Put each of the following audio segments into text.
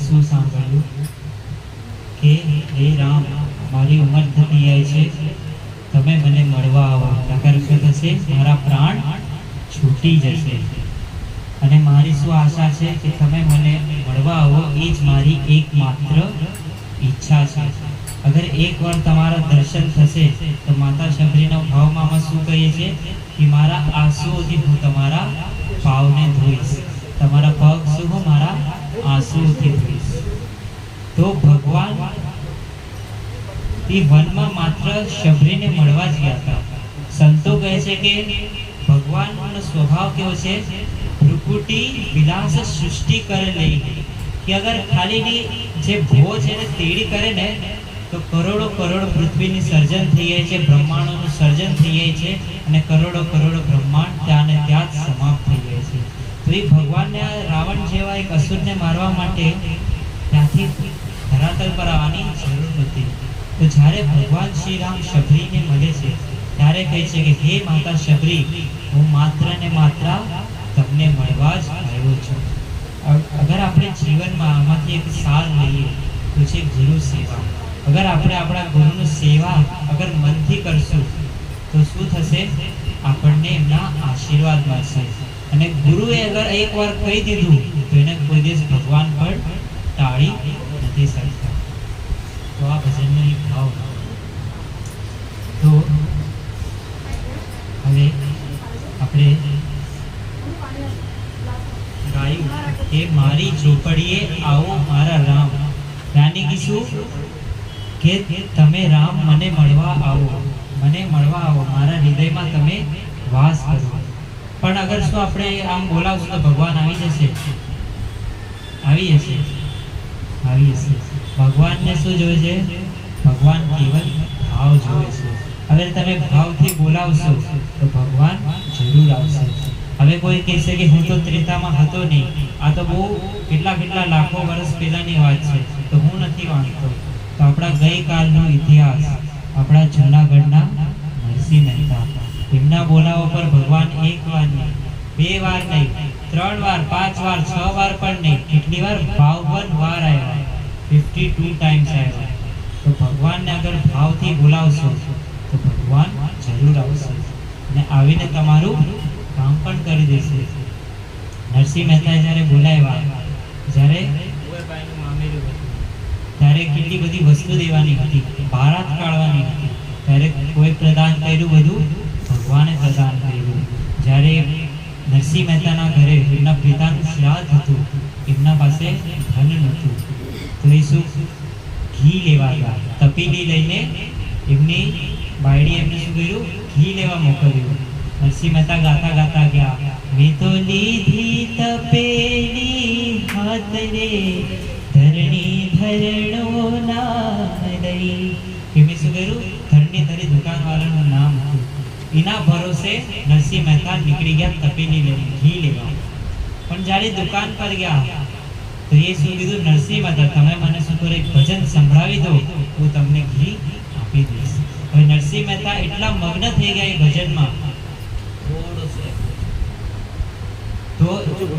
શું સાંભળ્યું કે હે રામ, મારી ઉંમર થતી જાય છે, તમે મને મળવા આવો, નકર શું થશે, મારા પ્રાણ છૂટી જશે. અને મારી શું આશા છે કે તમે મને મળવા આવો, એ જ મારી એકમાત્ર ઈચ્છા છે. અગર એકવાર તમારા દર્શન થશે તો માતા શબરીના ભાવમાં અમે શું કહીએ છીએ કે મારા આંસુઓથી હું તમારા પાવને ધોઈશ, તમારા પગ શું હું મારા આંસુઓથી ધોઈશ. તો ભગવાન એ વનમાં માત્ર શબરીને મળવા જ ગયા હતા. સંતો કહે છે કે ભગવાનનો સ્વભાવ કેવો છે, ભ્રુકુટી વિલાસ સૃષ્ટિ કરે લઈ, કે અગર ખાલી જે ભો છે એને તેડી કરે ને તો કરોડો કરોડ પૃથ્વીની સર્જન થઈ જાય છે, બ્રહ્માંડોનું સર્જન થઈ જાય છે, અને કરોડો કરોડ બ્રહ્માંડ ત્યાં ને ત્યાં જ સમાપ્ત થઈ જાય છે. તો એ ભગવાનને રાવણ જેવા એક અસુરને મારવા માટે ત્યાંથી ધરાતલ પર આવવાની જરૂર નથી. તો જ્યારે ભગવાન શ્રી રામ શબરીને મળે છે ત્યારે કહે છે કે હે માતા શબરી, હું માત્ર ને માત્ર તમને મળવા જ આવ્યો છું. અગર આપણે જીવનમાં આમાંથી એક સાર લઈએ તો છે ગુરુ સેવા. અગર આપણે આપણા ગુરુની સેવા અગર મનથી કરશું તો શું થશે, આપણને એમના આશીર્વાદ મળશે. અને ગુરુએ અગર એકવાર કહી દીધું તો એને કોઈ દિવસ ભગવાન પણ ટાળી નથી શકતા. તો આ ભજનનો એક ભાવ. તો હવે આપણે ગાયું કે મારી ઝૂંપડીએ આવો મારા રામ, યાની કે શું કે તમે રામ મને મળવા આવો, મને મળવા આવો, મારા હૃદયમાં તમે વાસ કરો. પણ અગર શું આપણે આમ બોલાવશું તો ભગવાન આવી જશે, આવી જશે, આવી જશે. ભગવાનને શું જોઈએ છે, ભગવાન કેવલ ભાવ જોઈએ છે. અગર તમે ભાવથી બોલાવશો તો ભગવાન જરૂર આવશે. હવે કોઈ કહેશે કે હું તો ત્રેતામાં હતો નહીં, આ તો બહુ કેટલા લાખો વર્ષ પહેલાની વાત છે, તો હું નથી વાંચતો. તો આપણા ગઈકાલનો ઇતિહાસ, આપણા જૂનાગઢના નરસિંહ મહેતા, એમના બોલાવા પર ભગવાન એક વાર નહીં, બે વાર નહીં, 3 વાર, 5 વાર, 6 વાર પણ નહીં, કેટલી વાર, 52 વાર આવ્યા, 52 ટાઈમ્સ આવ્યા. તો ભગવાનને અગર ભાવથી બોલાવશો તો ભગવાન જરૂર આવશે અને આવીને તમારું કામ પણ કરી દેશે. નરસિંહ મહેતાએ જ્યારે બોલાવ્યા, જ્યારે કુંવરબાઈનું મામેરું હતું, ત્યારે કેટલી બધી વસ્તુ દેવાની હતી, બારાત કાઢવાની હતી, ત્યારે કોઈ પ્રદાન કર્યું? બધું ભગવાને પ્રદાન કર્યું. જ્યારે નરસિંહ મહેતાના ઘરે એમના પિતાનું શ્રાદ્ધ હતું, એમના પાસે ધન નહોતું, તો એ શું ઘી લેવા ગયા. તપેલી લઈને એમની બાયડી એમને શું કર્યું? ઘી લેવા મોકલ્યું. નરસિંહ મહેતા ગાતા ગાતા ગયા, મેં તો લીધી તપેલી હાથ રે, ધરણી ધરણો નામ લઈ. એમને શું કર્યું? ધરણી ધરી દુકાનવાળાનું નામ હતું. એના ભરોસે નરસિંહ મહેતા નીકળી ગયા તપેલી લઈને ઘી લેવા. પણ જ્યારે દુકાન પર ગયા તો એ શું કીધું? નરસિંહ મહેતા, તમે મને શું કરો, એક ભજન સંભળાવી દો, હું તમને ઘી આપી દઈશ. હવે નરસિંહ મહેતા એટલા મગ્ન થઈ ગયા એ ભજનમાં, તો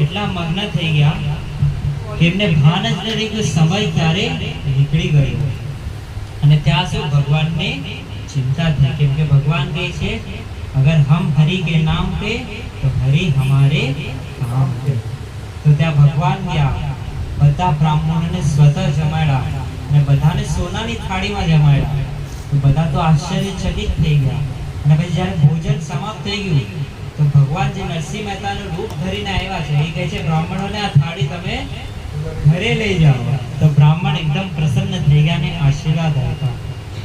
એટલા મગ્ન થઈ ગયા કે એમને ભાન જ ન રહ્યું કે સમય ક્યારે નીકળી ગયો. અને ત્યાં શું ભગવાનને चिंता थी, क्योंकि भगवान कहे छे अगर हम हरि के नाम पे तो हरि हमारे काम पे. तो त्या भगवान क्या બધા બ્રાહ્મણોને સ્વતઃ જમાડ્યા અને બધાને સોનાની થાળીમાં જમાડ્યા. તો બધા તો આશ્ચર્યચકિત થઈ ગયા. અને પછી જ્યારે ભોજન સમાપ્ત થઈ ગયું તો ભગવાન જે નરસિંહ મહેતાનું રૂપ ધરીને આવ્યા છે એ કહે છે બ્રાહ્મણોને આ થાળી તમે ઘરે લઈ જાઓ. તો બ્રાહ્મણ એકદમ પ્રસન્ન થઈ ગયા અને આશીર્વાદ આપ્યા.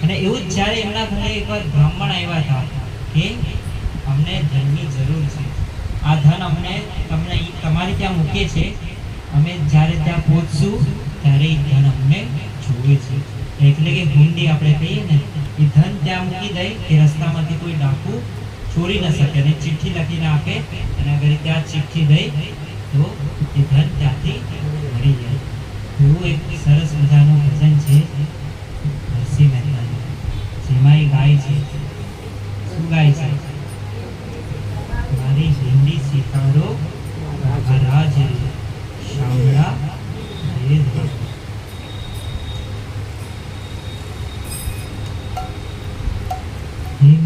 અને એવું જ જ્યારે એમના ઘરે એકવાર બ્રાહ્મણ આવ્યા હતા કે અમને ધનની જરૂર છે, આ ધન અમને તમને તમારી ત્યાં મૂકીએ છે, અમે જ્યારે ત્યાં પહોંચશું ત્યારે એ ધન અમને જોવે છે. એટલે કે હુંડી આપણે કહીએ ને, એ ધન ત્યાં મૂકી દે કે રસ્તામાંથી કોઈ ડાકુ ચોરી ન શકે, અને ચિઠ્ઠી લખીને આપે, અને અગર ત્યાં ચિઠ્ઠી દે તો એ ધન ત્યાંથી મળી જાય. એવું એક સરસ મજાનું ભજન છે નરસિંહ મહેતાનું, જેમાં એ ગાય છે. શું ગાય છે? મારી હિન્દી સ્વીકારો રાજ શામળા વેદ.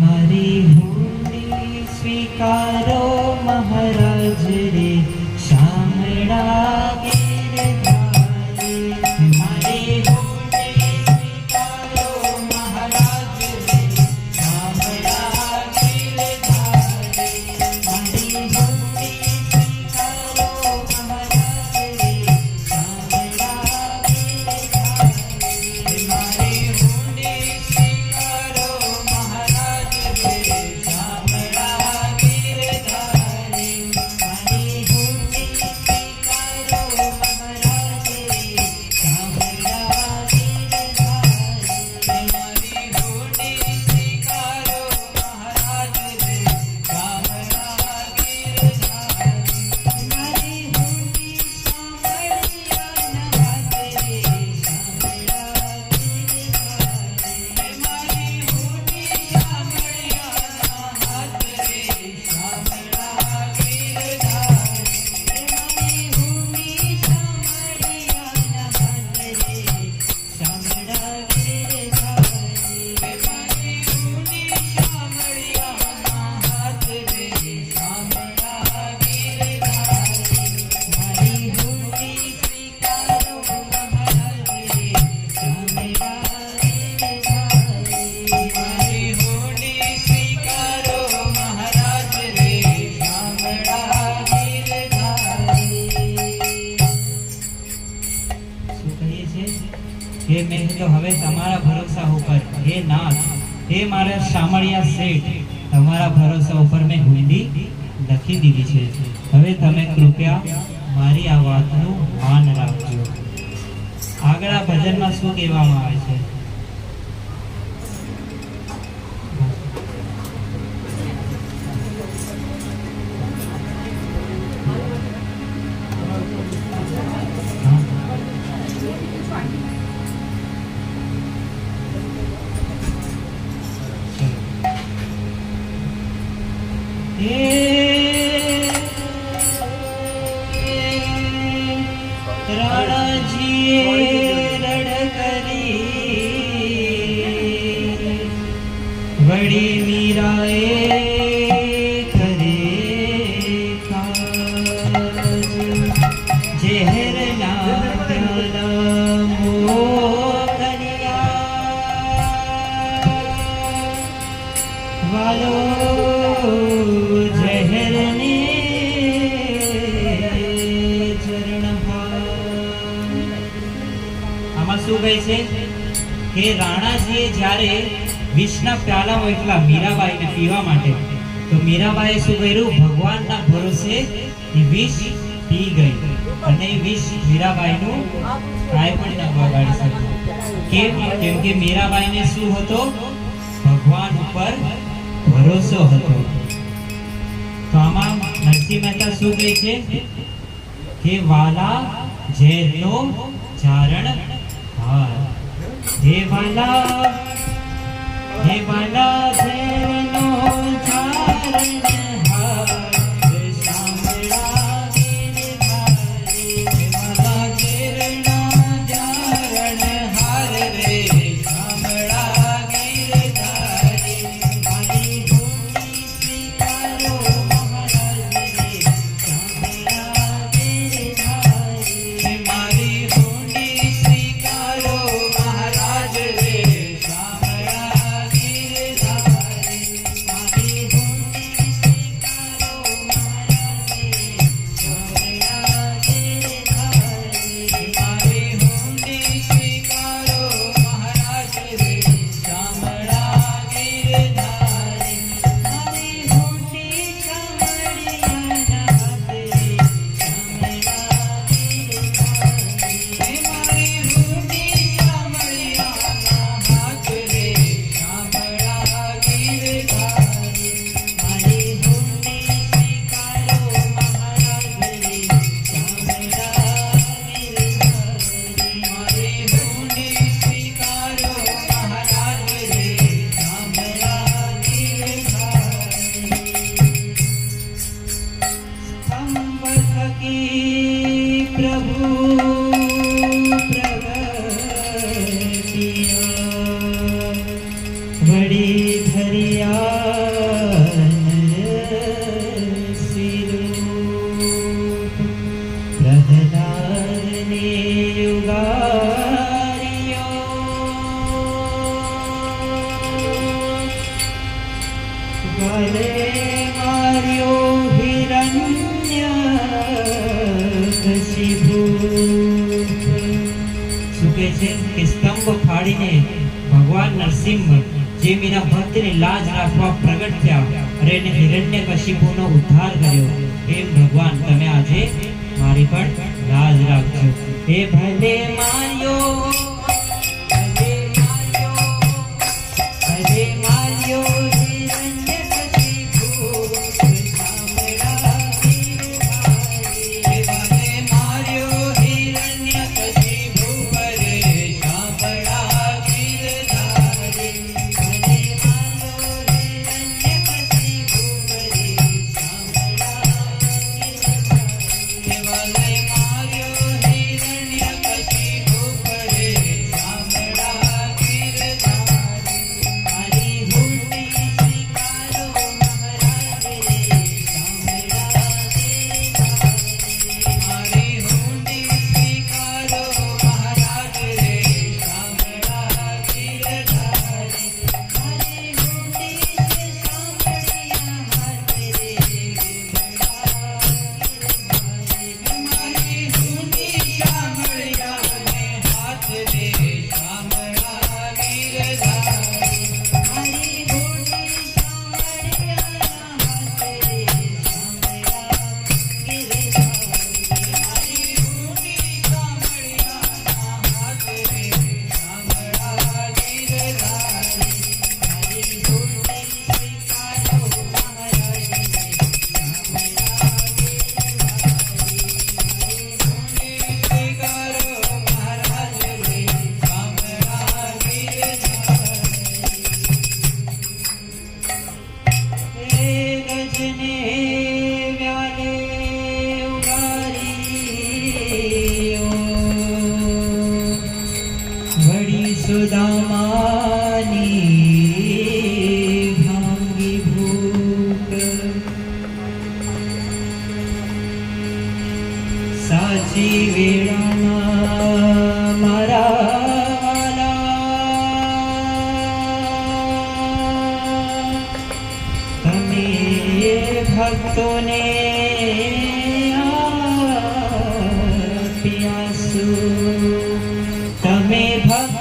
મારી હુંડી સ્વીકારો મહારાજ રે શામળા ગિરધારી. મારી હુંડી સ્વીકારો મહારાજ રે શામળા ગિરધારી. મારી હુંડી સ્વીકારો મહારાજ રે શામળા ગિરધારી. મારી હુંડી સ્વીકારો મહારાજ રે શામળા ગિરધારી. મારી હુંડી સ્વીકારો મહારાજ રે શામળા ગિરધારી. મારી હુંડી સ્વીકારો મહારાજ રે શામળા ગિરધારી. મારી હુંડી શામળિયાના હાથ રે શામળા ગિરધારી. મારી હુંડી શામળિયાના હાથ રે શામળા ગિરધારી. મારી હુંડી શામળિયાના હાથ રે શામળા ગિરધારી. મારી હુંડી શામળિયાના હાથ રે શામળા ગિરધારી. મારી હુંડી સ્વીકારો મહારાજ રે શામળા ગિરધારી. મારી હુંડી સ્વીકારો મહારાજ રે શામળા ગિરધારી. શું કહીએ છે કે મેં તો હવે તમારા ભરોસા ઉપર, હે નાથ, હે મારા શામળિયા શેઠ, તમારા ભરોસા ઉપર મેં હુંડી લખી દીધી છે. હવે તમે કૃપયા મારી આ વાતનું માન રાખજો. આગળ આ ભજનમાં શું કહેવામાં આવે છે? રાણાજીએ રડ કરી વળી મીરાએ કરે છે કે રાણાજીએ જ્યારે વિષના પ્યાલા મોકલા મીરાબાઈને પીવા માટે, તો મીરાબાઈએ શું કર્યું? ભગવાનના ભરોસે એ વિષ પી ગઈ અને એ વિષ મીરાબાઈનું કાંઈ પણ ન બગાડી શક્યું. કેમ? કેમ કે મીરાબાઈને શું હતો? ભગવાન ઉપર ભરોસો હતો. તો આમાં નરસિંહ મહેતા શું કહે છે કે વાલા ઝેરનો ચારણ હાર, હે વાલા ઝેરનો ચારણ હાર, શામળા ગિરધારી. હે વાલા ઝેરના ચારણ હાર રે, શામળા ગિરધારી. મારી ભૂમિ સ્વીકારો મહારાજ રે, શામળા ગિરધારી. હે મારી ભૂમિ સ્વીકારો મહારાજ રે, શામળા ગિરધારી. મારી ભૂમિ સ્વીકારો મહારાજ રે, શામળા ગિરધારી. મારી ભૂમિ સ્વીકારો મહારાજ રે, શામળા ગિરધારી. મારી ભૂમિ શામળિયાના હાથ રે, શામળા ગિરધારી. મારી ભૂમિ શામળિયાના હાથ રે, શામળા ગિરધારી. મારી ભૂમિ સ્વીકારો મહારાજ રે, શામળા ગિરધારી. મારી ભૂમિ સ્વીકારો મહારાજ રે, શામળા ગિરધારી. સ્તંભ થકી પ્રભુ પ્રગટિયા, વળી ધર્યા નરસિંહરૂપ. પ્રહલાદને યુગાર્યો, ગલે માર્યો હિરણ્યકશિપુ. શું કહે છે કે સ્તંભ ફાડીને ભગવાન નરસિંહ જે મીરા ભક્તની લાજ રાખવા પ્રગટ થયા અને એને હિરણ્યકશિપુનો ઉદ્ધાર કર્યો, એમ ભગવાન તમે આજે મારી પણ લાજ રાખજો. એ ભલે માર્યો, ભલે માર્યો, ભલે માર્યો હિરણ્યકશિપુ, શામળા ગિરધારી. એ ભલે માર્યો હિરણ્યકશિપુ રે, શામળા ગિરધારી. ભલે માર્યો હિરણ્યકશિપુ રે, શામળા ગિરધારી. ભલે માર્યો હિરણ્યકશિપુ રે, શામળા ગિરધારી. મારી ભૂમિ સ્વીકારો મહારાજ રે, શામળા ગિરધારી. મારી ભૂમિ સ્વીકારો મહારાજ રે, શામળા ગિરધારી. મારી ભૂમિ શામળિયા હાથ રે, મારી ભૂમિ શામળિયાને હાથ રે, શામળા ગિરધારી. મારી ભૂમિ શામળિયાના હાથ રે, શામળા ગિરધારી. મારી ભૂમિ શામળિયાના હાથ રે, શામળા ગિરધારી. મારી ભૂમિ સ્વીકારો મહારાજ રે, શામળા ગજને વ્યાલે ઉગારીઓ, વળી સુદામાની ભાંગી ભૂખ. સાચી વેળાના મારા તમે ભક્તોને આપ્યાસુ. તમે ભક્ત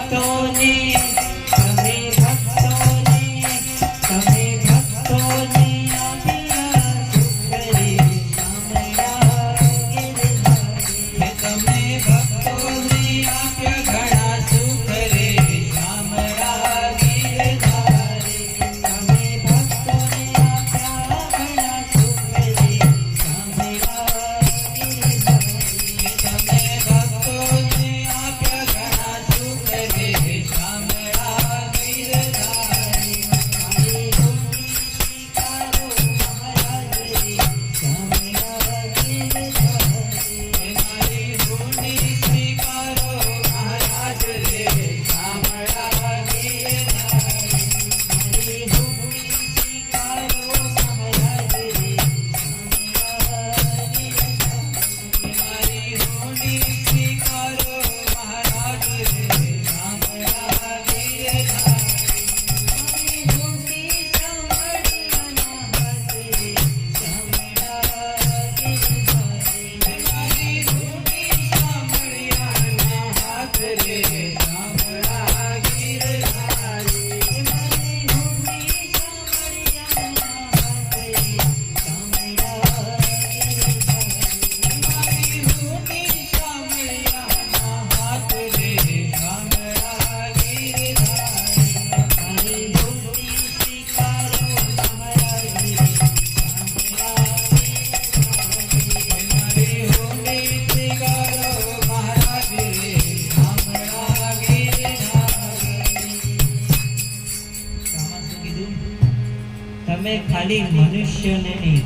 ખાલી મનુષ્યને નહીં,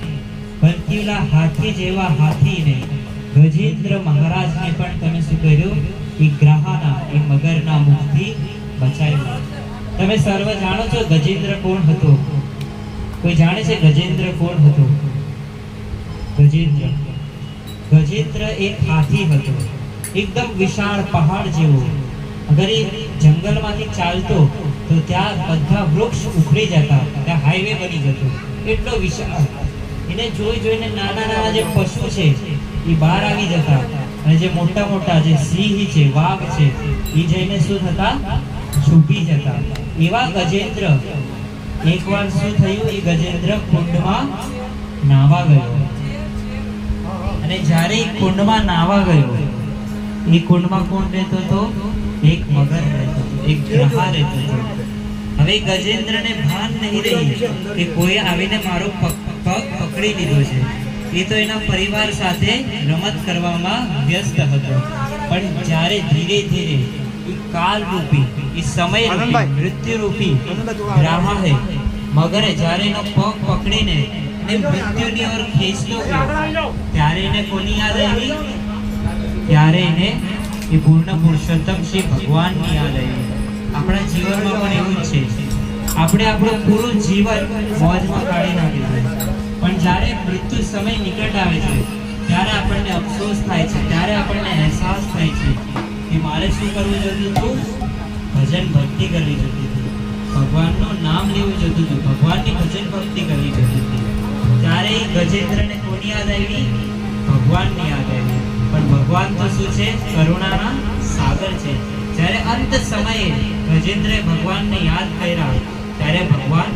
બલ્કि ઓલા હાથી જેવા હાથીને ગજેન્દ્ર મહારાજને પણ તમે શું કર્યું? એ ગ્રહાના, એ મગરના મુખથી બચાવ્યું. તમે સર્વ જાણો છો ગજેન્દ્ર કોણ હતો? કોઈ જાણે છે ગજેન્દ્ર કોણ હતો? ગજેન્દ્ર એક હાથી હતો, એકદમ વિશાળ પહાડ જેવો. અગર એ જંગલમાંથી ચાલતો તો ત્યાં બધા વૃક્ષ ઉખડી જતા, ત્યાં હાઈવે બની જતો, એટલો વિશાળ. એને જોઈને નાના નાના જે પશુ છે એ બહાર આવી જતા, અને જે મોટા મોટા જે સિંહ છે, વાઘ છે, એ જઈને શું થતા? છુપી જતા. એવા ગજેન્દ્ર એકવાર શું થયું? એ ગજેન્દ્ર કુંડમાં નાવા ગયો, અને જ્યારે એ કુંડમાં નાવા ગયો, એ કુંડમાં કોણ રહેતો હતો? એક મગર રહેતો હતો, એક ગ્રહા રહેતો હતો. હવે ગજેન્દ્રને ભાન નહીં રહી કે કોઈ આવીને મારો પગ પકડી લીધો છે. એ તો એના પરિવાર સાથે રમત કરવામાં વ્યસ્ત હતો. પણ જ્યારે ધીરે ધીરે એ કાલ રૂપી, એ સમય રૂપી, મૃત્યુ રૂપી ગ્રહાએ, મગરે જ્યારે એનો પગ પકડીને મૃત્યુની ઓર ખેંચતો ગયો, ત્યારે એને કોની યાદ આવી? ત્યારે એને એ પૂર્ણ પુરુષોત્તમ શ્રી ભગવાનની યાદ આવી. આપણા જીવનમાં પણ એવું જ છે. આપણે આપણું પૂરું જીવન મોજમાં કાઢી નાખ્યું છે, પણ જ્યારે મૃત્યુ સમય નિકટ આવે છે ત્યારે આપણને અફસોસ થાય છે, ત્યારે આપણને અહેસાસ થાય છે કે મારે શું કરવું જોઈતું હતું? ભજન ભક્તિ કરવી જોઈતી હતી, ભગવાનનું નામ લેવું જોઈતું હતું, ભગવાનની ભજન ભક્તિ કરવી જોઈતી હતી. ત્યારે ગજેન્દ્રને કોની યાદ આવી? ભગવાનની યાદ આવી. પણ ભગવાન તો શું છે? કરુણાના સાગર છે. જ્યારે અંત સમયે ગજેન્દ્રએ ભગવાનને યાદ કર્યા, ત્યારે ભગવાન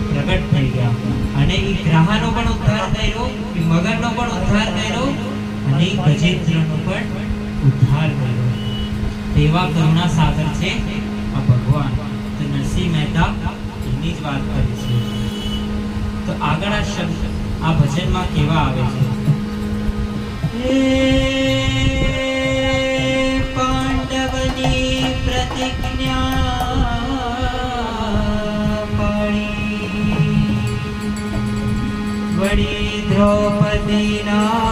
પ્રગટ થઈ ગયા, અને એ ગ્રહાનો પણ ઉદ્ધાર કર્યો, એ મગરનો પણ ઉદ્ધાર કર્યો, અને ગજેન્દ્રનો પણ ઉદ્ધાર કર્યો. તેવા કરુણા સાગર છે આ ભગવાન. તો નરસિંહ મહેતા એની જ વાત કરી છે. તો આગળ આ શબ્દ આ ભજનમાં કેવા આવે છે? પાંડવની પ્રતિજ્ઞા પાળી, વળી દ્રૌપદીના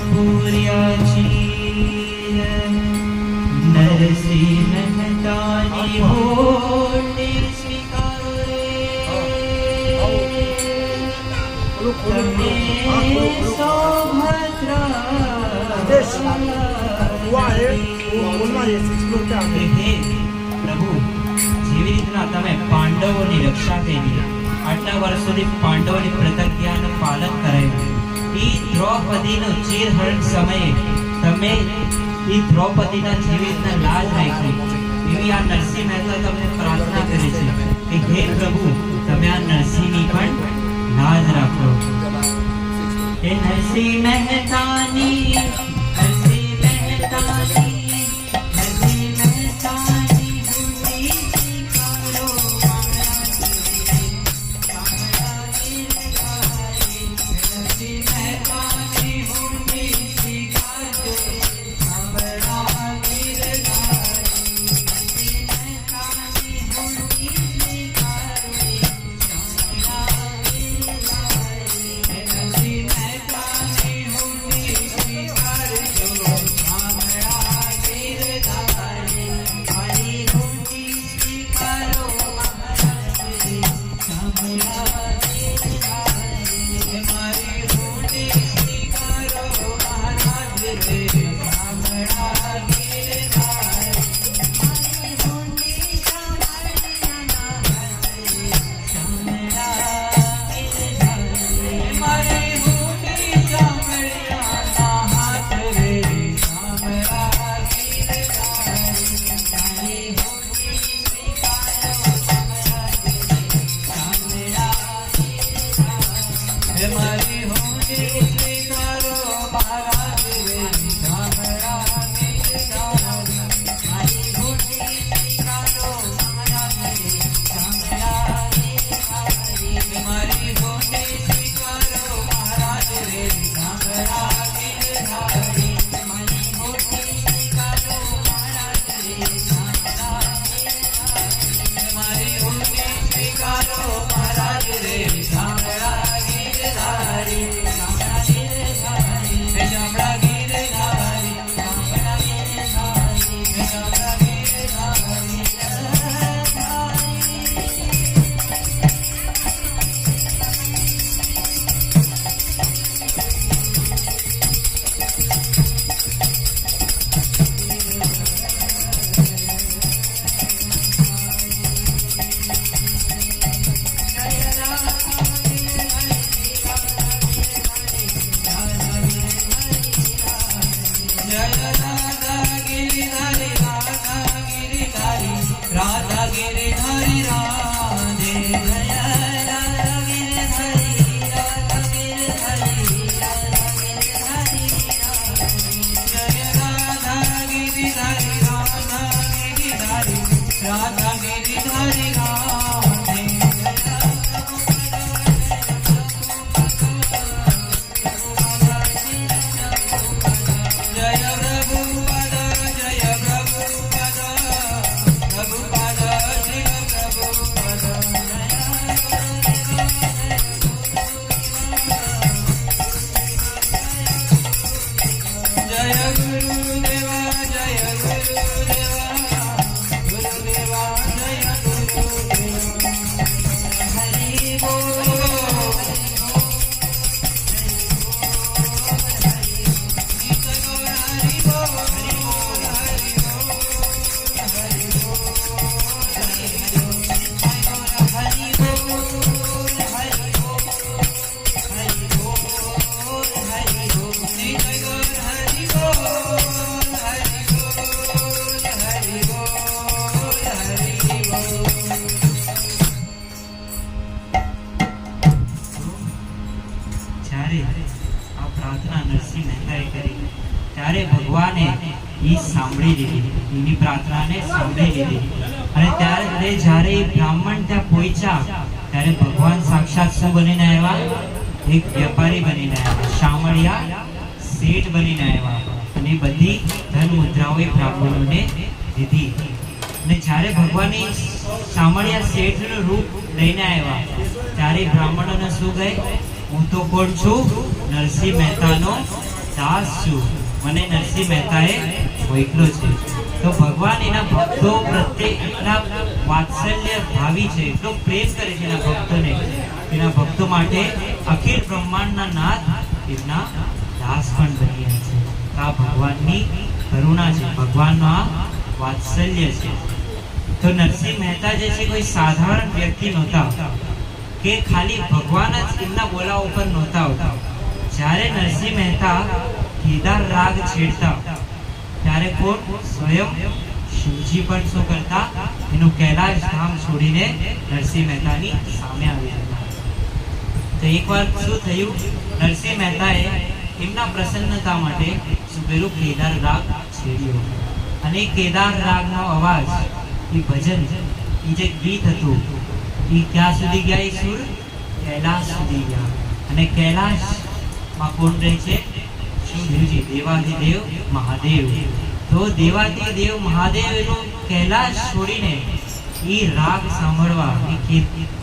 પૂર્યા છીએ, નરસિંહ મહેતાની હોટી સ્વીકારો રે. તમે પ્રભુ, જેવી રીતના તમે પાંડવોની રક્ષા કરી, આટલા વર્ષ સુધી પાંડવોની પ્રતિજ્ઞાનું પાલન કરાયું, એ દ્રૌપદીનો ચીરહરણ સમયે તમે એ દ્રૌપદીના જેવી રીતના લાજ રાખી, એવી આ નરસિંહ મહેતા તમને પ્રાર્થના કરી છે કે હે પ્રભુ, તમે આ નરસિંહની પણ લાજ રાખો. હે નરસિંહ મહેતાની, નરસિંહ મહેતાની, નરસિંહ મહેતાની બુદ્ધિ સ્વીકારો. નરસિંહ મહેતાની બુદ્ધિ સ્વીકારો. સ્વીકારો. જ્યારે આ પ્રાર્થના નરસિંહ મહેતાએ કરી ત્યારે ભગવાને એ સાંભળી લીધી, એની પ્રાર્થનાને સાંભળી લીધી. અને ત્યારે જ્યારે એ બ્રાહ્મણ ત્યાં પહોંચ્યા ત્યારે ભગવાન સાક્ષાત શું બનીને આવ્યા? એક વેપારી બનીને આવ્યા, શામળિયા શેઠ બનીને આવ્યા. અને બધી ધન મુદ્રાઓ એ બ્રાહ્મણોને દીધી. અને જ્યારે ભગવાને શામળિયા શેઠનું રૂપ લઈને આવ્યા ત્યારે બ્રાહ્મણોને શું કહે? હું તો કોણ છું? નરસિંહ મહેતાનો દાસ છું, મને નરસિંહ મહેતાએ મોકલ્યો છે. તો ભગવાન એના ભક્તો પ્રત્યે એટલા વાત્સલ્ય ભાવી છે, એટલો પ્રેમ કરે છે એના ભક્તોને, એના ભક્તો માટે અખિલ બ્રહ્માંડના નાથ એમના દાસ પણ બની રહ્યા છે. આ ભગવાનની કરુણા છે, ભગવાનનો આ વાત્સલ્ય છે. તો નરસિંહ મહેતા જે છે કોઈ સાધારણ વ્યક્તિ નહોતા કે ખાલી ભગવાન જ એમના બોલાવા ઉપર નહોતા આવતા. જ્યારે નરસિંહ મહેતા કેદાર રાગ છેડતા ત્યારે કોણ? સ્વયં શિવજી પણ શું કરતા? એનું કૈલાશ ધામ છોડીને નરસિંહ મહેતાની સામે આવી જતા. તો એકવાર શું થયું? નરસિંહ મહેતાએ એમના પ્રસન્નતા માટે શું કર્યું? કેદાર રાગ છેડ્યો. અને કેદાર રાગનો અવાજ, એ ભજન, એ જે ગીત હતું એ ક્યાં સુધી ગયા? એ સુર કૈલાશ સુધી ગયા. અને કૈલાશમાં કોણ રહે છે? શિવજી, દેવાધિદેવ મહાદેવ. તો દેવાધિદેવ મહાદેવ એનું કૈલાશ છોડીને એ રાગ સાંભળવા, એ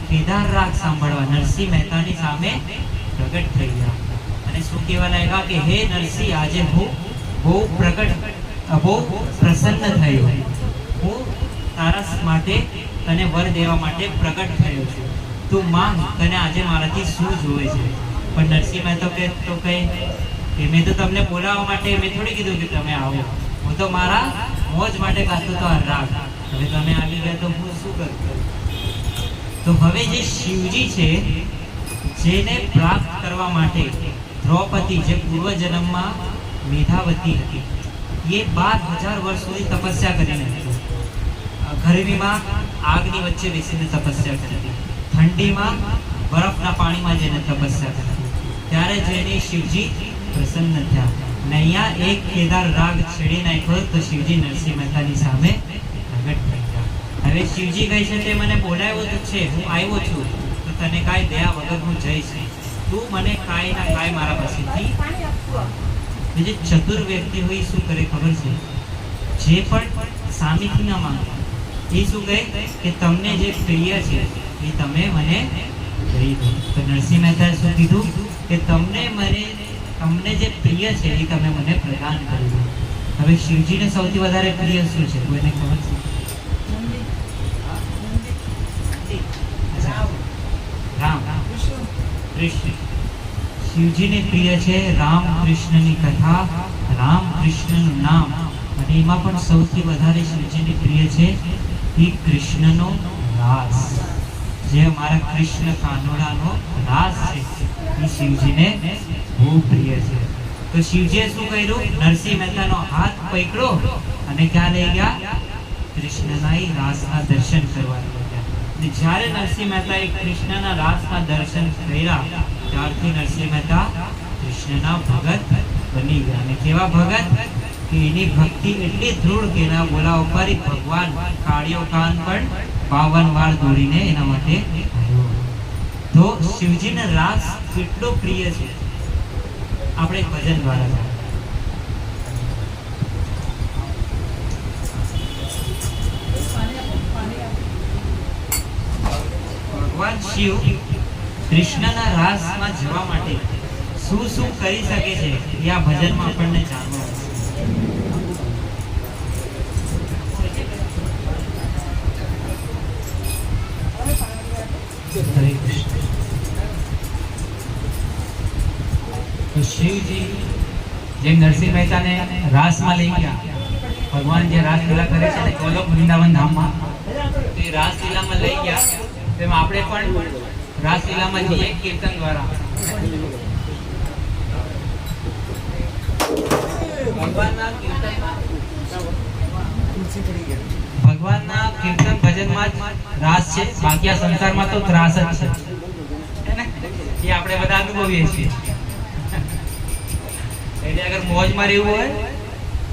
કેદાર રાગ સાંભળવા નરસિંહ મહેતાની સામે પ્રગટ થઈ ગયા. અને શું કહેવા લાગ્યા કે હે નરસિંહ, આજે હું બહુ પ્રસન્ન થયો, હું તારા માટે તને વર દેવા માટે પ્રગટ થયો છું, તું માંગ, તને આજે મારાથી શું જોવે છે? પણ નરસિંહ મહેતા તો કહે કે મેં તો તમને બોલાવવા માટે, મેં થોડી કીધું કે તમે આવો, હું તો મારા મોજ માટે ગાતો તો આ રાગ, હવે તમે આવી ગયા તો હું શું કરું? તો હવે જે શિવજી છે, જેને પ્રાપ્ત કરવા માટે દ્રૌપદી, જે પૂર્વ જન્મમાં મેધાવતી હતી, એ 12,000 વર્ષ સુધી તપસ્યા કરીને હતી. ગરમીમાં આગની વચ્ચે બેસીને તપસ્યા કરી હતી, ઠંડીમાં બરફના પાણીમાં જઈને તપસ્યા કરી. ત્યારે જઈને શિવજી પ્રસન્ન થયા. અને અહીંયા એક કેદાર રાગ છેડી નાખ્યો તો શિવજી નરસિંહ મહેતાની સામે પ્રગટ થઈ ગયા. હવે શિવજી કહે છે તે મને બોલાવ્યો તો છે, હું આવ્યો છું, તો તને કાંઈ દયા વગર હું જઈશ, તું મને કાંઈ ના કાંઈ મારા પાસેથી. જે ચતુર વ્યક્તિ હોય શું કરે ખબર છે? જે પણ સામેથી ના માંગે, એ શું કહે કે તમને જે પ્રિય છે એ તમે મને દઈ દો. તો નરસિંહ મહેતાએ શું કીધું કે તમને જે પ્રિય છે એ તમે મને પ્રદાન કરી દો. હવે શિવજીને સૌથી વધારે પ્રિય શું છે? કોઈને ખબર છે? રામ, કૃષ્ણ. શિવજીને પ્રિય છે રામ કૃષ્ણની કથા, રામ કૃષ્ણનું નામ. અને એમાં પણ સૌથી વધારે શિવજીને પ્રિય છે એ કૃષ્ણનો રાસ. જે અમારા કૃષ્ણ કાનોડાનો રાસ છે એ શિવજીને બહુ પ્રિય છે. તો શિવજીએ શું કર્યું? નરસિંહ મહેતાનો હાથ પકડ્યો અને ક્યાં લઈ ગયા? કૃષ્ણના એ રાસના દર્શન કરવા લઈ ગયા. અને જ્યારે નરસિંહ મહેતાએ કૃષ્ણના રાસના દર્શન કર્યા ત્યારથી નરસિંહ મહેતા કૃષ્ણના ભગત બની ગયા. અને કેવા ભગત કે એની ભક્તિ એટલી દૃઢ કે એના બોલા ઉપર ભગવાન કાળિયો કાન પણ 52 વાર દોડીને એના માટે આવ્યો. તો શિવજીને રાસ કેટલો પ્રિય છે આપણે ભજન દ્વારા જાણીએ. ભગવાન શિવ કૃષ્ણના રાસમાં જવા માટે શું શું કરી શકે છે એ આ ભજનમાં આપણને જાણવા મળશે. હરે કૃષ્ણ. તો શિવજી જેમ નરસિંહ મહેતાને રાસમાં લઈ ગયા, ભગવાન જે રાસલીલા કરે છે ને ગોલોક વૃંદાવન ધામમાં, તે રાસલીલામાં લઈ ગયા, તેમ આપણે પણ રાસલીલામાં જઈએ કીર્તન દ્વારા. ભગવાનના કીર્તન ભજનમાં જ રાસ છે, બાકી આ સંસારમાં તો ત્રાસ જ છે, એ આપણે બધા અનુભવીએ છીએ. એટલે અગર મોજમાં રહેવું હોય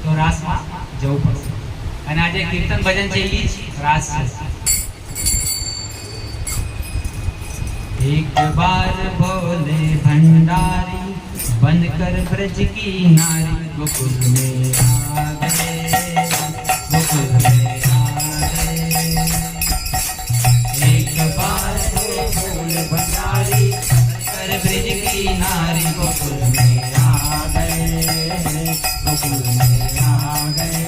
તો રાસમાં જવું પડશે. અને આજે કીર્તન ભજન છે એ જ રાસ છે. एक बार बोले भंडारी बंद कर ब्रज की नारी गोकुल में आ गए, गोकुल में आ गए. एक बार बोले भंडारी बंद कर ब्रज की नारी गोकुल में आ गए, गोकुल में आ गए.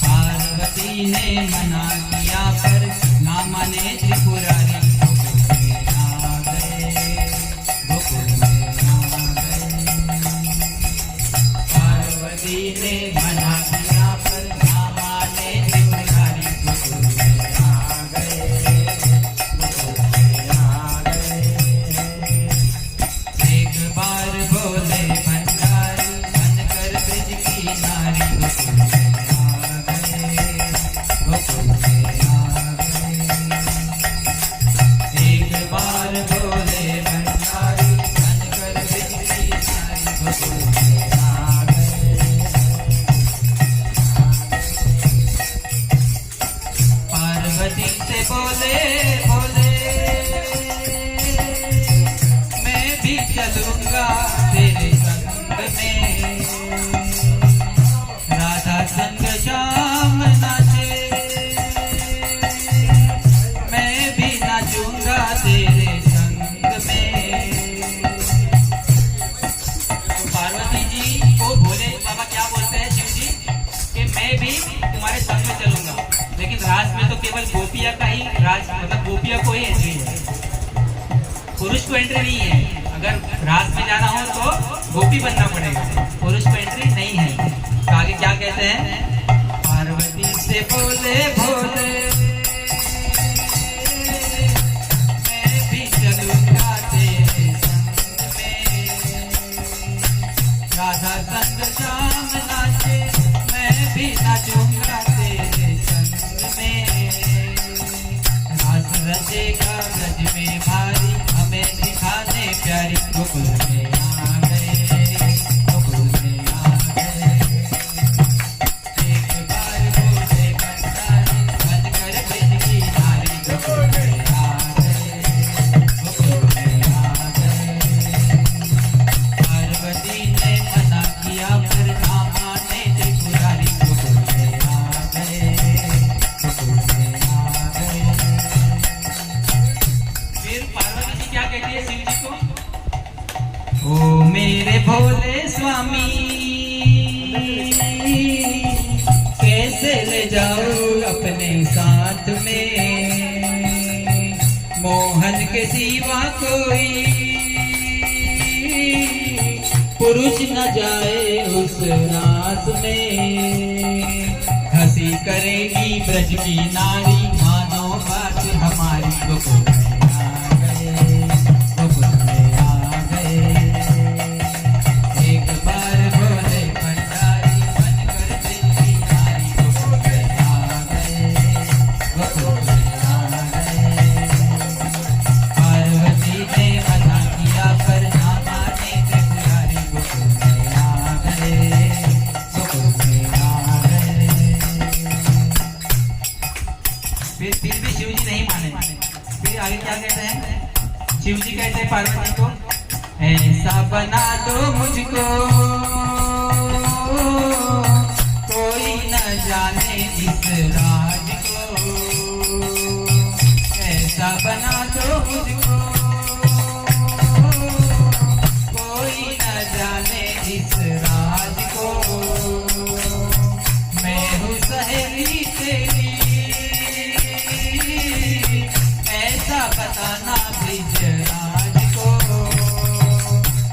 पार्वती ने मना किया पर ना माने त्रिपुरारी. ने मना किया पर ना माने त्रिपुरारी. गोकुल में आ गए, गोकुल में आ गए. एक बार बोले भंडारी बंद कर ब्रज की नारी गोकुल में आ गए, गोकुल में आ गए. एक बार बोले भंडारी बंद कर ब्रज की नारी गोकुल में से बोले बोले मैं भी चलूंगा तेरे संग में. राधा संग श्याम नाचे मैं भी नाचूंगा तेरे संग में. तो पार्वती जी को भोले बाबा क्या बोलते हैं शिव जी कि मैं भी तुम्हारे संग में चलूंगा. लेकिन रास में तो केवल गोपिया का ही राज, मतलब गोपिया को ही एंट्री है, पुरुष को एंट्री नहीं है. अगर रास में जाना हो तो गोपी बनना पड़ेगा, पुरुष को एंट्री नहीं है. तो आगे क्या कहते हैं? पार्वती से बोले भोले मैं भी चलूंगा तेरे संग में. राधा संग श्याम नाचे मैं भी नाचूंगा तेरे संग में. रास रचेगा ब्रज में भारी हमें दिखाने प्यारी. गोकुल में आ गए, गोकुल में आ गए. एक बार बोले भंडारी बंद कर ब्रज की नारी गोकुल में आ गए, गोकुल में आ गए. पार्वती ने मना किया फिर ना माने त्रिपुरारी. गोकुल में आ गए, गोकुल में आ गए. फिर पार्वती जी क्या कहती है शिव जी को? ओ मेरे भोले स्वामी कैसे ले जाओ अपने साथ में. मोहन के सिवा कोई पुरुष न जाए उस रास में. हंसी करेगी ब्रज की नारी मानो बात हमारी. गोकुल में आ गए, गोकुल में आ गए. एक बार बोले भंडारी बंद कर ब्रज की नारी. गोकुल में आ गए, गोकुल में आ गए. पार्वती ने मना किया पर ना माने त्रिपुरारी. गोकुल में आ गए, गोकुल में आ गए. फिर भी शिव जी नहीं माने. फिर आगे क्या कहते हैं? शिव जी कहते हैं पार्वती को ऐसा बना दो मुझको कोई न जाने इस राज को. ऐसा बना दो मुझको कोई न जाने इस राज को. मैं हूँ सहेली तेरी ऐसा बताना ब्रिजराज को.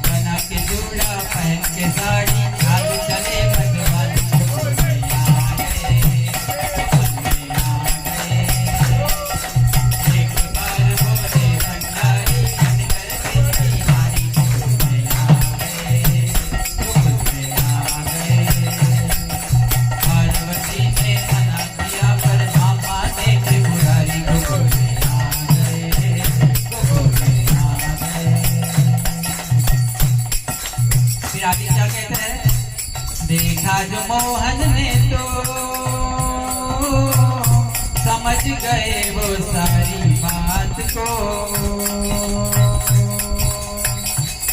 बना के जोड़ा पहन के साड़ी आज चले भगवान. गोकुल में आ गए, गोकुल में आ गए. एक बार बोले भंडारी राजमोहन ने तो समझ गए वो सारी बात को,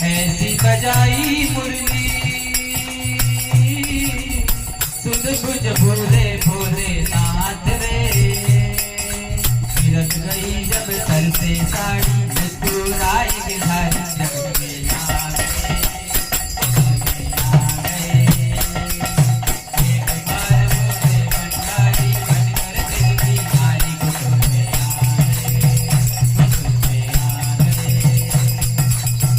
ऐसी बजाई मुरली सुध बुझ भोले भोले नाथ रे, फिरक गई जब सर से साड़ी मुस्कुराई बिहारी जग में आ गए, जग में आ गए। एक बार बोले भंडारी बनकर दिल की मारी गुल में आ गए,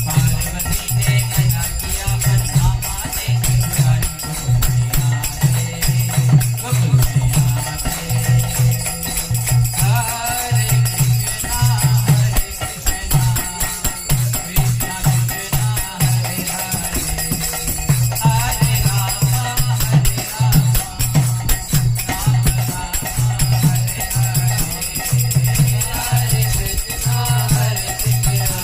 पार्वती ने मना किया पर मामा ने बिहारी गुल में आ गए, गुल में आ गए। हरे कृष्णा कृष्णा कृष्णा हरे हरे, हरे राम हरे राम, राम राम हरे हरे, हरे कृष्णा हरे कृष्णा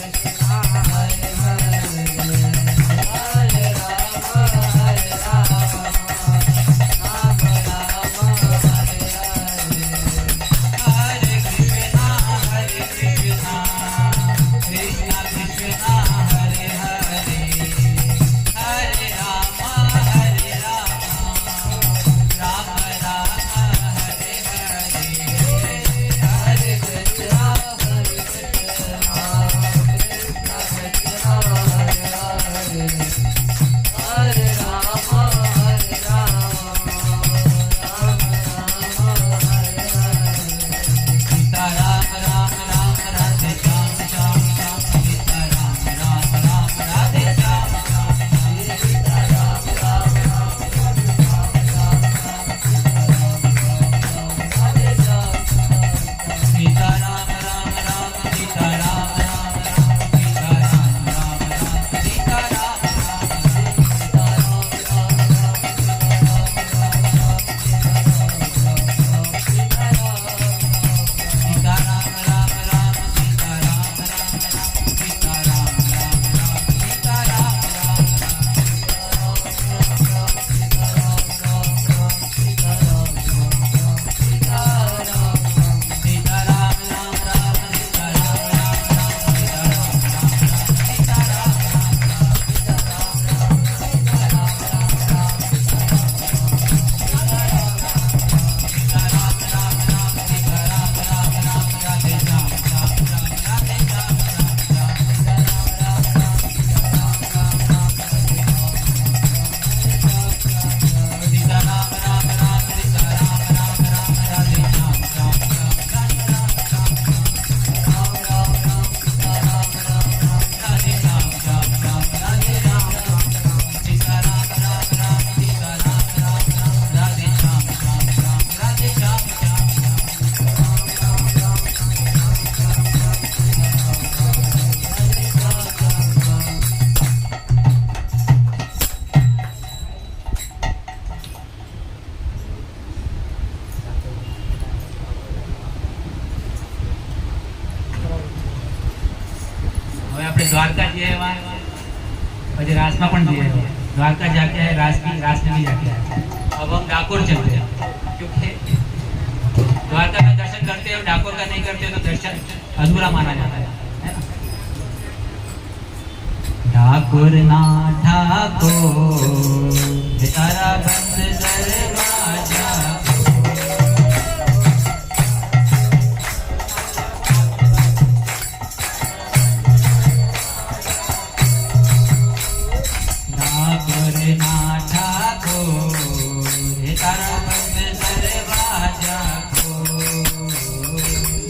कृष्णा हरे हरे, हरे राम हरे राम, राम राम हरे हरे। हरे कृष्णा कृष्णा कृष्णा हरे हरे, हरे राम हरे राम, राम राम हरे हरे, हरे कृष्णा कृष्णा कृष्णा हरे हरे, हरे राम हरे राम, राम राम हरे हरे। सीता राम राम राम राधे श्याम श्याम श्याम, सीता राम राम राम राधे श्याम श्याम श्याम, सीता राम राम राम राम राम राधे श्याम श्याम, सीता राम राम राम सीता राम राम राम, सीता राम राम राम सीता राम सीता राम राम राम सीता राम राम राम, सीता राम राम राम सीता राम राम सीता राम राम राम सीता राम राम राम, सीता राम राम राम सीता राम सीता राम राम राम सीता राम राम राम, राधे श्याम श्याम श्याम, राधे श्याम श्याम श्याम, सीता राम राम राम सीता राम राम राम, सीता राम राम राम सीता राम राम राम, राधे श्याम श्याम श्याम, राम राम राम राम राम राम सीता राम राम राम, राधे श्याम श्याम श्याम, राधे राम राम राम, सीता राम राम राम सीता राम राम राम, राधे श्याम श्याम श्याम, राधे श्याम श्याम श्याम। હવે આપણે દ્વારકા જઈએ પછી रासમાં પણ જઈએ, द्वारका जाके आए, रास में भी जाके आए। अब हम डाकोर चलते हैं, क्योंकि द्वारका में दर्शन करते हैं और डाकोर का नहीं करते तो दर्शन अधूरा माना जाता है ना। डाकोर ना ठाकोर तारा बंद दरवाजा, डाकोर ना ठाकोर तारा बंद दरवाजा को,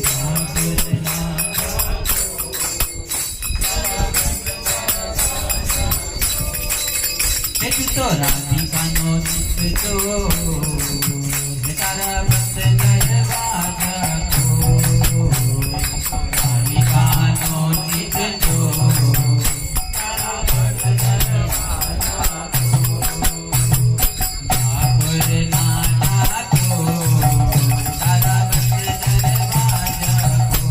डाकोर ना एक तो राधिका नो चित तो तारा बंद दरवाजा को, राधिका नो चित तो तारा बंद दरवाजा को, डाकोर ना ठाकोर तारा बंद दरवाजा को,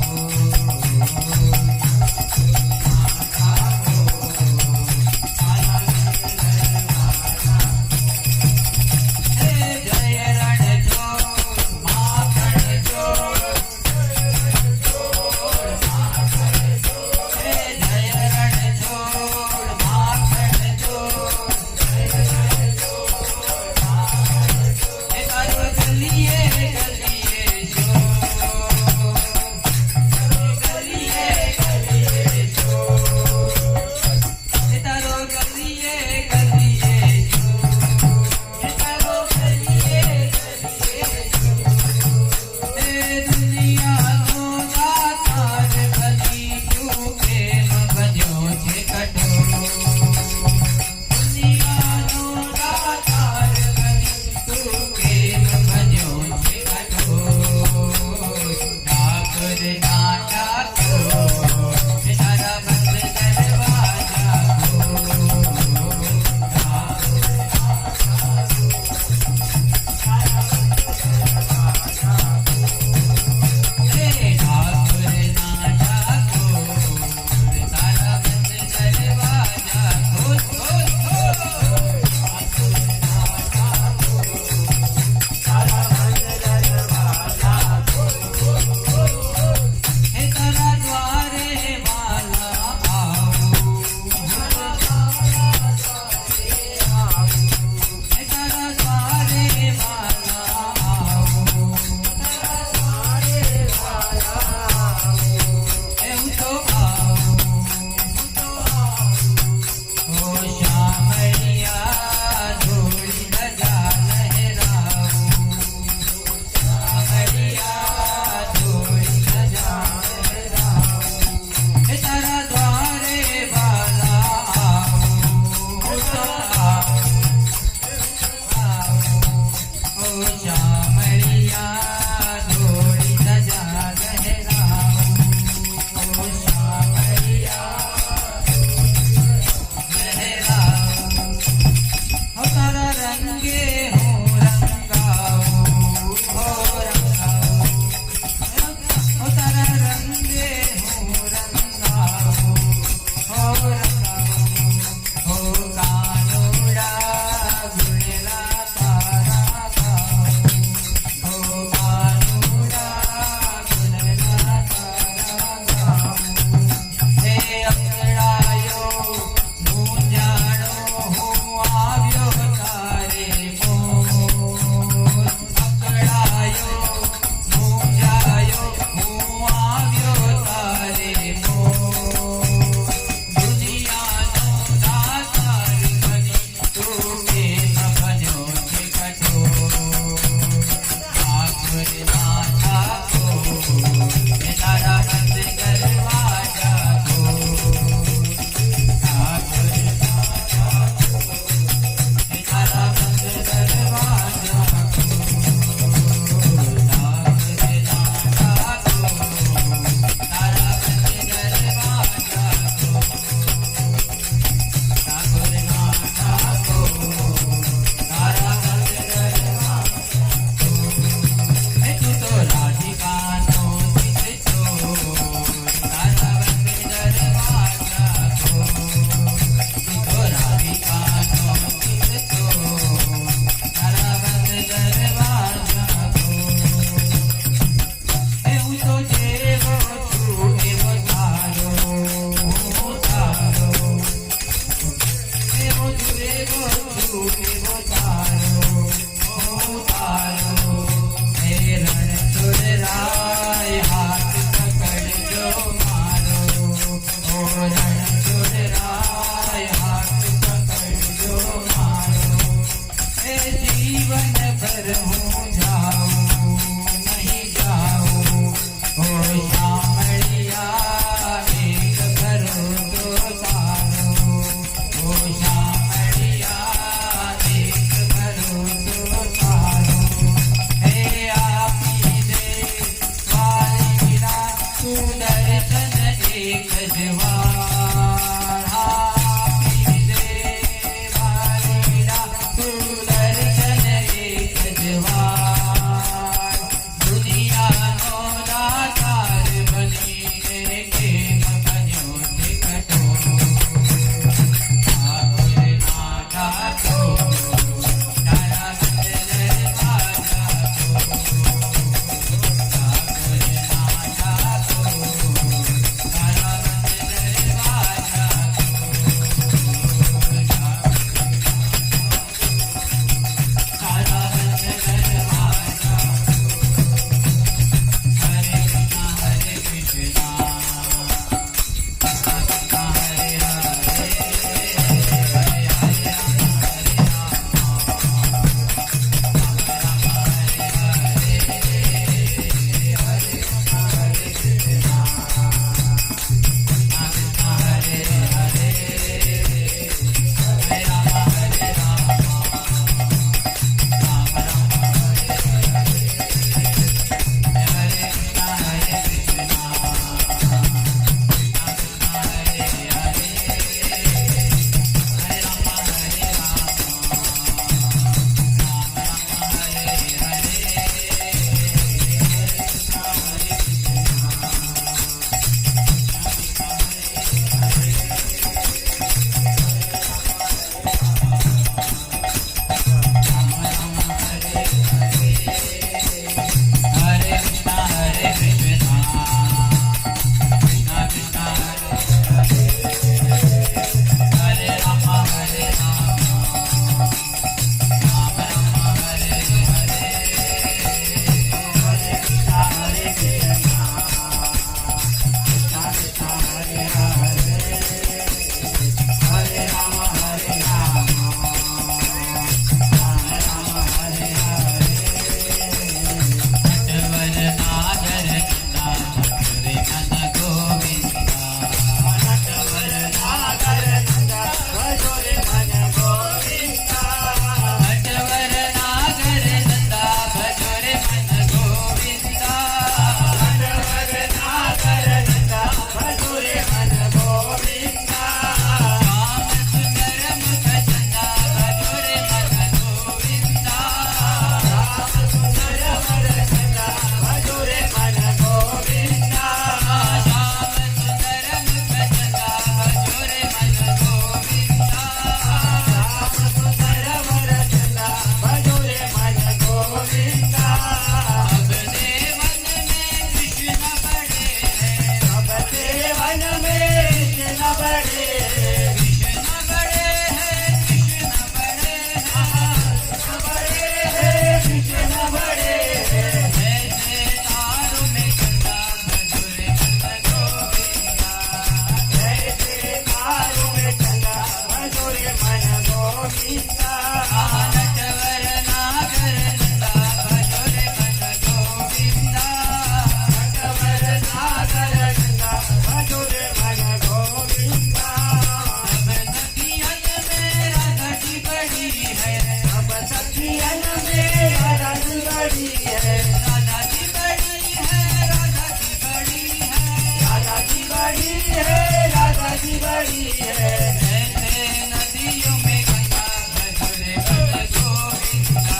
बड़ी है, राधा जी बड़ी है। ऐसे नदियों में गंगा भजोरे भज गोविंदा।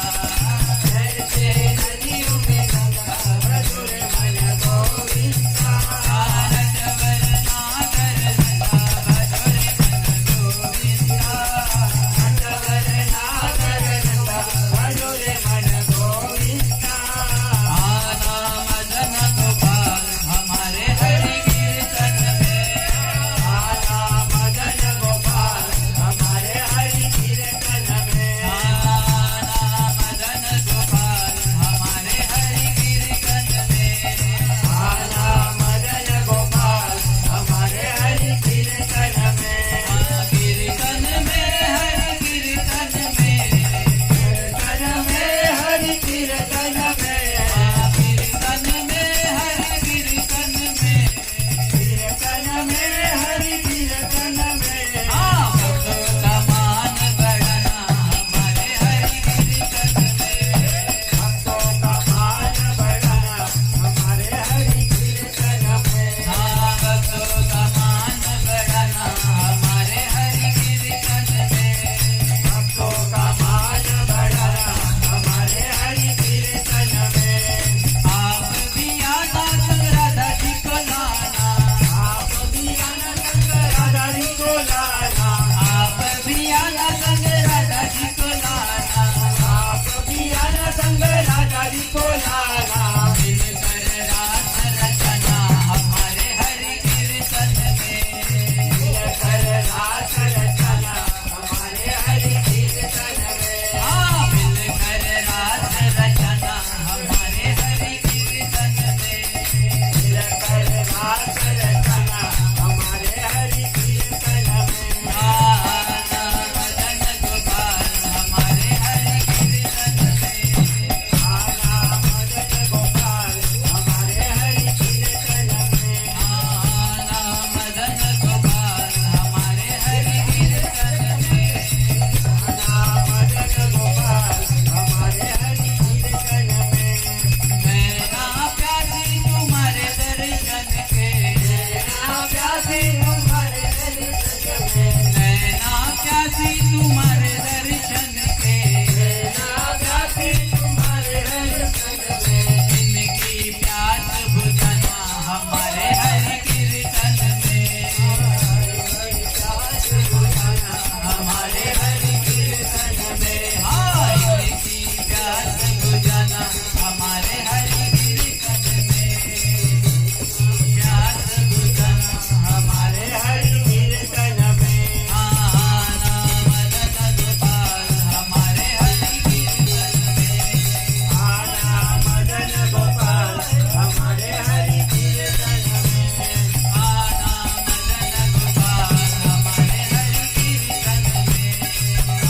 ऐसे नदियों में गंगा भजोरे भज गोविंदा। भारत वरना कर गंगा भजोरे भज गोविंदा। नटवर नागर गंगा भजोरे भज गोविंदा। आना मदन गोपाल हमारे हरि कीर्तन में। आना मदन गोपाल हमारे हरि कीर्तन में। आना मदन गोपाल हमारे हरि कीर्तन में। आना मदन गोपाल हमारे हरि कीर्तन में। कीर्तन में हरि कीर्तन में। कीर्तन में हरि कीर्तन में। कीर्तन में हरि कीर्तन में। कीर्तन में हरि कीर्तन में। भक्तों का मान बढ़ाना हमारे हरि कीर्तन में। भक्तों का मान बढ़ाना हमारे हरि कीर्तन में। भक्तों का मान बढ़ाना हमारे हरि कीर्तन में। भक्तों का मान बढ़ाना हमारे हरि कीर्तन में। आप भी आना संग राधा जी को लाना। आप भी आना संग राधा जी को लाना। आप भी आना संग राधा जी को लाना। आप भी आना संग राधा जी को लाना। मिलकर रास रचना हमारे हरि कीर्तन में। मिलकर रास रचना हमारे हरि कीर्तन में। मिलकर रास रचना हमारे हरि कीर्तन में। मिलकर रास रचना हमारे हरि कीर्तन में। आना मदन गोपाल हमारे हरि कीर्तन में। आना मदन गोपाल हमारे हरि कीर्तन में। आना मदन गोपाल हमारे हरि कीर्तन में। आना मदन गोपाल हमारे हरि कीर्तन में। मैना प्यासी तुम्हारे दर्शन के। नैना प्यासी तुम्हारे दर्शन में। नैना प्यासी तुम्हारे दर्शन के। नैना प्यासी तुम्हारे दर्शन में। इनकी प्यास बुझाना हमारे हरि कीर्तन में। प्यास बुझाना हमारे हरि कीर्तन में। इनकी प्यास बुझाना हमारे हरि कीर्तन में। प्यास बुझाना हमारे हरि कीर्तन में। आना मदन गोपाल हमारे हरि कीर्तन में। आना मदन गोपाल हमारे हरि कीर्तन में। आना मदन गोपाल हमारे हरि कीर्तन में।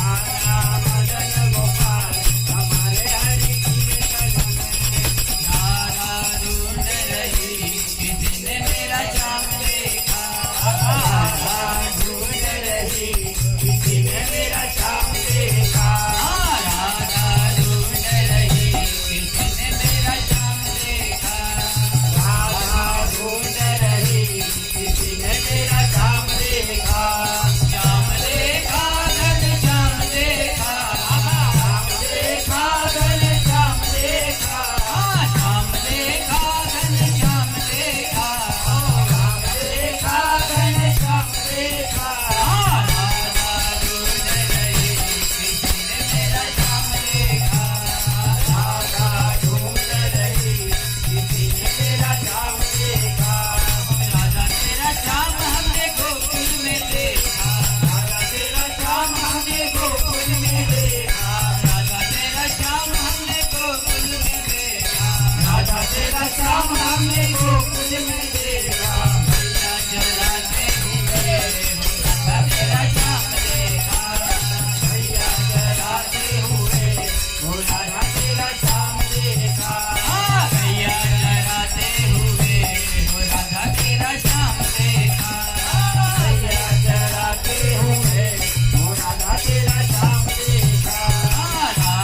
आना मदन गोपाल हमारे हरि कीर्तन में। धारा ढूंढ रही किसी ने मेरा श्याम देखा। राधा ढूंढ रही किसी ने मेरा श्याम देखा। राधा ढूंढ रही किसी ने मेरा श्याम देखा। राधा ढूंढ रही किसी ने मेरा श्याम देखा। श्याम देखा घन श्याम देखा। श्याम देखा घन श्याम देखा। श्याम देखा घन श्याम देखा। श्याम देखा घन श्याम देखा। राधा ढूंढ रही किसी ने मेरा श्याम देखा। राधा ढूंढ रही किसी ने मेरा श्याम देखा। राधा तेरा श्याम हमने गोकुल में देखा। राधा तेरा श्याम हमने गोकुल में देखा। राधा तेरा श्याम हमने गोकुल में देखा। राधा तेरा श्याम हमने गोकुल में देखा। मैया चराते हुए राधा तेरा श्याम देखा। भैया चराते हुए वो राधा तेरा श्याम देखा। मैया चराते हुए हो राधा तेरा श्याम देखा। भैया चराते हुए वो राधा तेरा श्याम देखा। राधा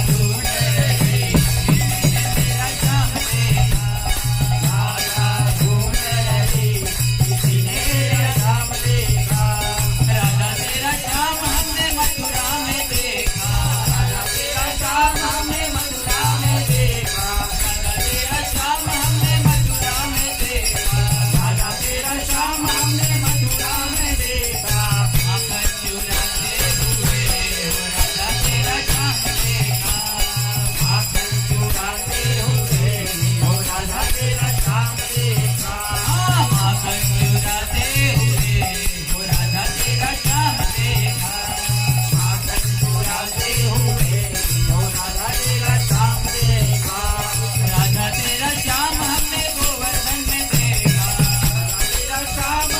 ढूंढ रही किसी ने मेरा श्याम देखा। राधा ढूंढ श्याम हमने मथुरा में देखा। माखन चुराते हुए वो राधा तेरा श्याम देखा। माखन चुराते हुए हो राधा तेरा श्याम देखा। माखन चुराते हुए वो राधा तेरा श्याम देखा। माखन चुराते हुए हो राधा तेरा श्याम देखा। राधा तेरा श्याम हमने गोवर्धन में देखा। तेरा श्याम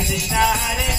कृष्ण हरे